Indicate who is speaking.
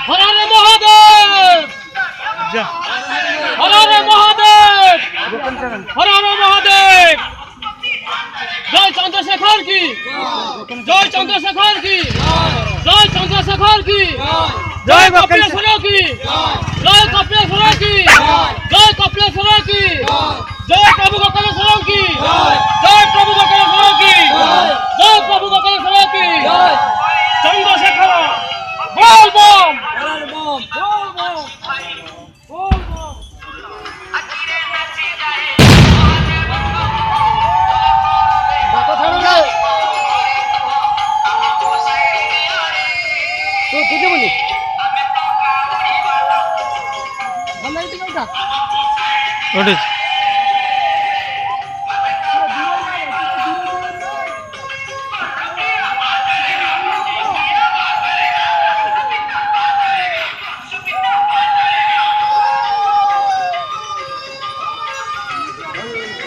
Speaker 1: হরে মহাদেব হরে মহাদেব হরে মহাদেব জয় চন্দ্রশেখর কি জয় চন্দ্রশেখর কি জয় চন্দ্রশেখর কি জয় কপিলেশ্বর কি জয় কপিলেশ্বর কি জয় কপিলেশ্বর কি জয় প্রভু গোপালেশ্বর কি জয় প্রভু গোপালেশ্বর কি জয় প্রভু গোপালেশ্বর কি চন্দ্রশেখর বল বম বল বম বল বম বল বম আকিরে নাচি যায় বাবা থামো না তো বুঝে বলি আমি তো কাউড়ি वाला ভালো লাগছে কোনটা ওটা